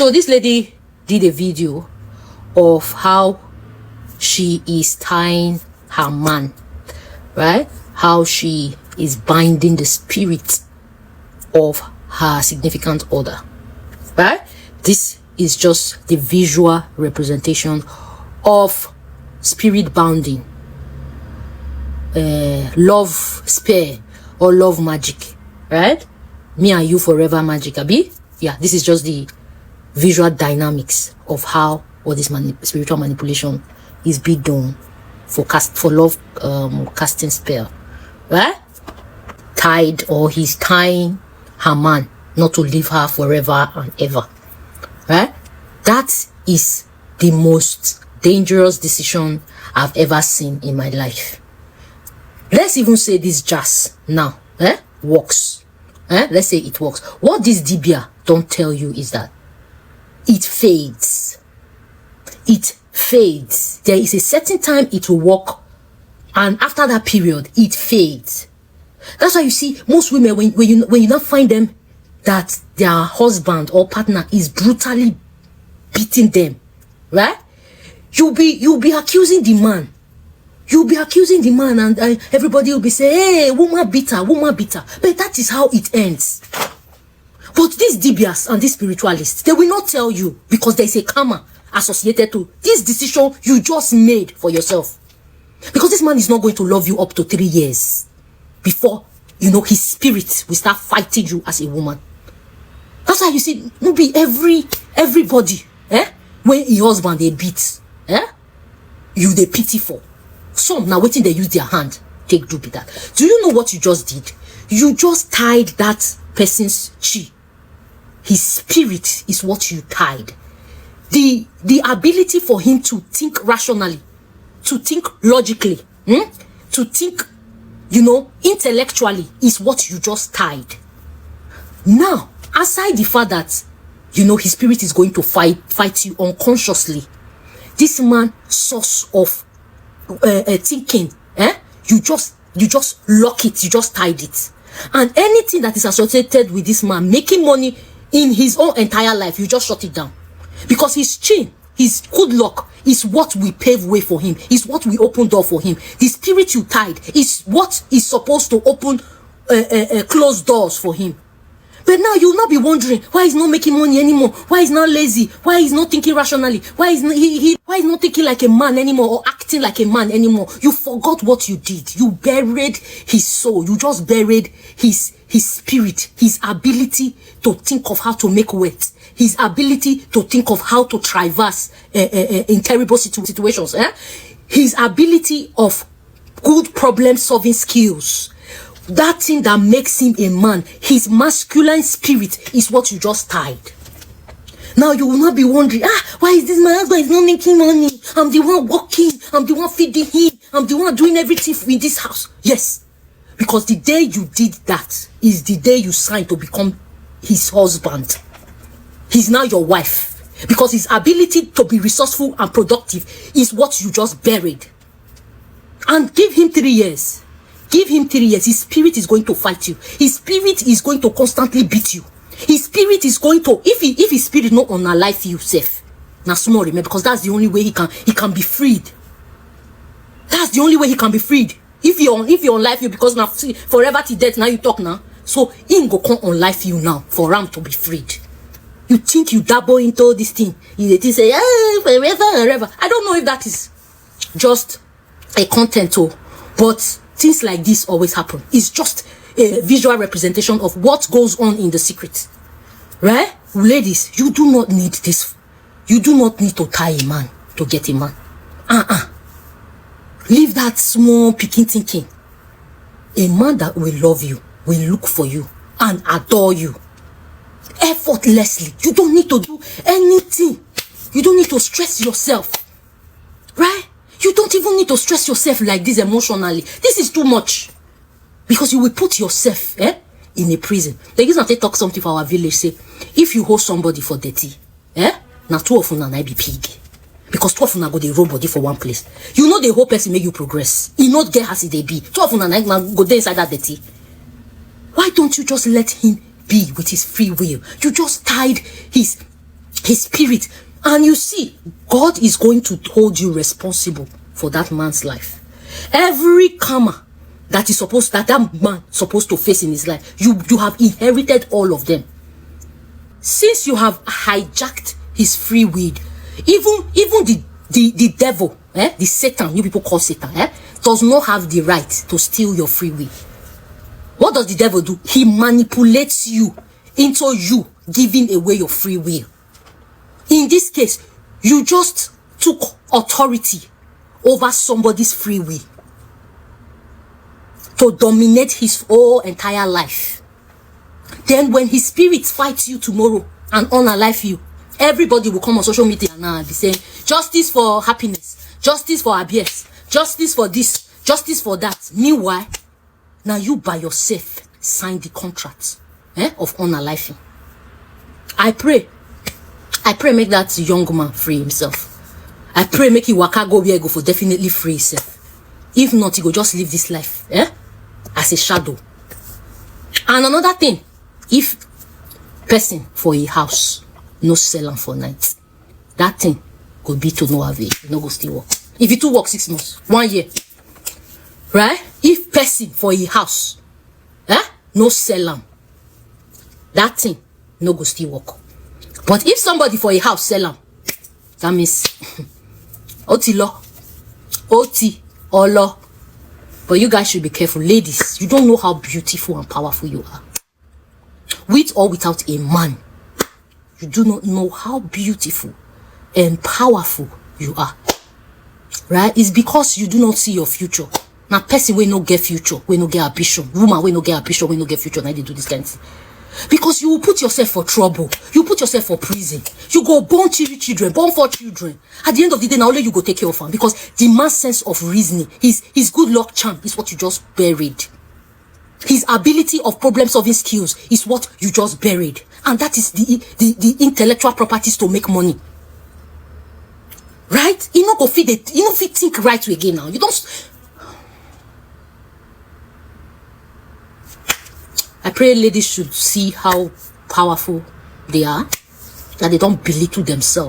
So this lady did a video of how she is tying her man, right? How she is binding the spirit of her significant other, right? This is just the visual representation of spirit bounding, love spell or love magic, right? Me and you forever magic, abi? Yeah, this is just the visual dynamics of how all this spiritual manipulation is being done for love casting spell, right? Tied, or he's tying her man not to leave her forever and ever, right? That is the most dangerous decision I've ever seen in my life. Let's even say this jazz now works. Let's say it works. What this Dibia don't tell you is that it fades. It fades. There is a certain time it will work, and after that period it fades. That's why you see most women, when you not find them that their husband or partner is brutally beating them, right? You'll be accusing the man. You'll be accusing the man, and everybody will be saying, hey, woman beater, woman beater. But that is how it ends. But these Dibias and these spiritualists, they will not tell you, because there is a karma associated to this decision you just made for yourself. Because this man is not going to love you up to 3 years before, his spirit will start fighting you as a woman. That's why you see, maybe everybody, when your husband they beat, you they pity for. Some now waiting they use their hand, take do be that. Do you know what you just did? You just tied that person's chi. His spirit is what you tied. The ability for him to think rationally, to think logically, to think, intellectually is what you just tied. Now, aside the fact that, his spirit is going to fight you unconsciously, this man source of thinking, you just lock it, you just tied it. And anything that is associated with this man making money in his own entire life, you just shut it down. Because his chin, his good luck is what we pave way for him, is what we open door for him. The spirit you tied is what is supposed to open closed doors for him. But now you'll not be wondering why he's not making money anymore, why he's not lazy, why he's not thinking rationally, why he's not thinking like a man anymore or acting like a man anymore. You forgot what you did. You buried his soul. You just buried his spirit, his ability to think of how to make wealth, his ability to think of how to traverse in terrible situations, his ability of good problem solving skills. That thing that makes him a man, his masculine spirit, is what you just tied. Now you will not be wondering, why is this my husband is not making money? I'm the one working, I'm the one feeding him, I'm the one doing everything in this house. Yes, because the day you did that is the day you signed to become his husband. He's now your wife, because his ability to be resourceful and productive is what you just buried. And give him 3 years. Give him 3 years. His spirit is going to fight you. His spirit is going to constantly beat you. His spirit is going to, if his spirit not unalive you safe. Now small, remember, because that's the only way he can be freed. That's the only way he can be freed. If you unlife you, because now forever to death, now you talk now. So he go come unlife you now for him to be freed. You think you dabble into this thing. You say, forever and ever. I don't know if that is just a content or, but things like this always happen. It's just a visual representation of what goes on in the secret. Right? Ladies, you do not need this. You do not need to tie a man to get a man. Leave that small picking thinking. A man that will love you, will look for you and adore you effortlessly. You don't need to do anything. You don't need to stress yourself. Right? You don't even need to stress yourself like this emotionally. This is too much. Because you will put yourself in a prison. The reason I talk something for our village, say, if you hold somebody for dirty, now 2 of them I be pig. Because 2 of them go the roll body for one place. You know the whole person make you progress. You not get as they be. 2 of them go there inside that dirty. Why don't you just let him be with his free will? You just tied his His spirit. And you see, God is going to hold you responsible for that man's life. Every karma that that man supposed to face in his life, you have inherited all of them. Since you have hijacked his free will, even the devil, the Satan, you people call Satan, does not have the right to steal your free will. What does the devil do? He manipulates you into you giving away your free will. In this case, you just took authority over somebody's free will to dominate his whole entire life. Then when his spirit fights you tomorrow and unalive you, everybody will come on social media now and be saying, justice for happiness, justice for abuse, justice for this, justice for that. Meanwhile, now you by yourself sign the contract of unaliving. I pray make that young man free himself. I pray make he waka go where he go for definitely free himself. If not, he go just live this life as a shadow. And another thing, if person for a house no sell am for night, that thing could be to no avail. No go still work. If it do work 6 months, 1 year, right? If person for a house no sell am, that thing no go still work. But if somebody for a house sell am, that means OT or law. But you guys should be careful, ladies. You don't know how beautiful and powerful you are. With or without a man, you do not know how beautiful and powerful you are. Right? It's because you do not see your future. Now, person will not get future, will not get ambition. Woman will not get ambition, will not get future. Now they do this kind of thing. Because you will put yourself for trouble. You put yourself for prison. You go born 3 children, born 4 children. At the end of the day, now only you go take care of them. Because the man's sense of reasoning, his good luck charm is what you just buried. His ability of problem solving skills is what you just buried. And that is the intellectual properties to make money. Right? You no go fit it. You no fit think right way again now. You don't. I pray ladies should see how powerful they are, that they don't belittle themselves.